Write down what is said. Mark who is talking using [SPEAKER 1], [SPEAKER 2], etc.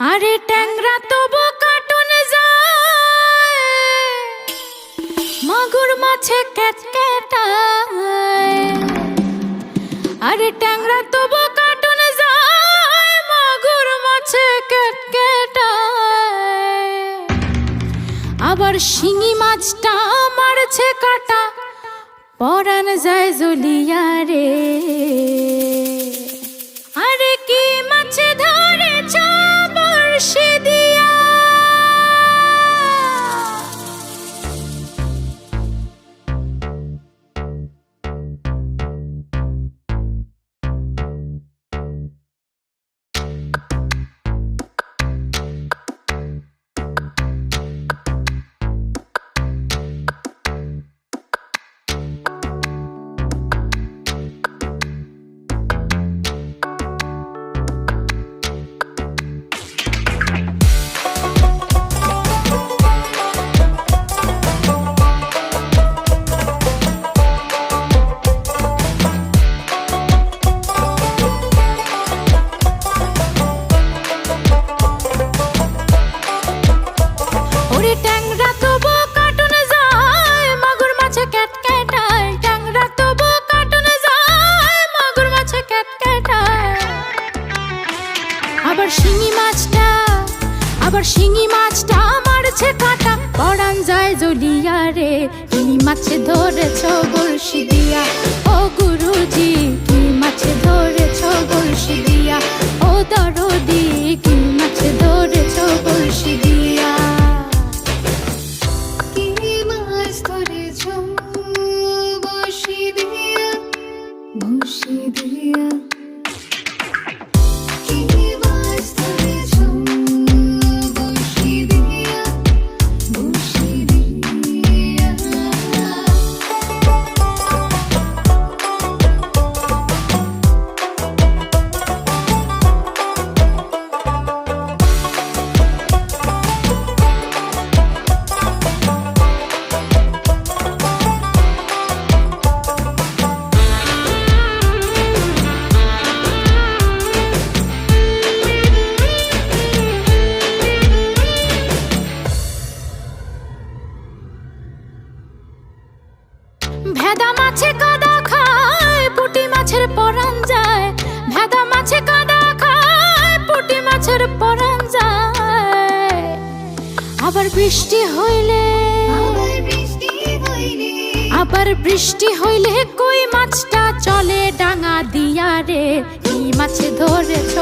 [SPEAKER 1] আরে ট্যাংরা তবু কাটুন যায়, মাগুর মাছে ক্যাটক্যাটায়। আরে ট্যাংরা তবু কাটুন যায়, মাগুর মাছে ক্যাটক্যাটায়। আবার শিঙি মাছটা মারছে কাটা, পরান যায় জ্বলিয়া রে। আরে কি মাছ ধরেছ বড়শি দিয়া, ট্যাংরা তবু কাটুন যায়, মাগুর মাছে ক্যাটক্যাটায়। ট্যাংরা তবু কাটুন যায়, মাগুর মাছে ক্যাটক্যাটায়। আবার শিঙি মাছটা মারছে কাটা, পরান যায় জ্বলিয়া রে। কি মাছ ধরেছ বড়শি দিয়া, ও গুরুজি কি মাছ ধরেছ বড়শি দিয়া। ও দরদি কি মাছ ধরেছ বড়শি দিয়া। ভেদা মাছে কাদা খায়, পুঁটি মাছের পরান যায়। ভেদা মাছে কাদা খায়, পুঁটি মাছের পরান যায়। আবার বৃষ্টি হইলে কই মাছটা চলে ডাঙা দিয়া রে। কি মাছ ধরেছ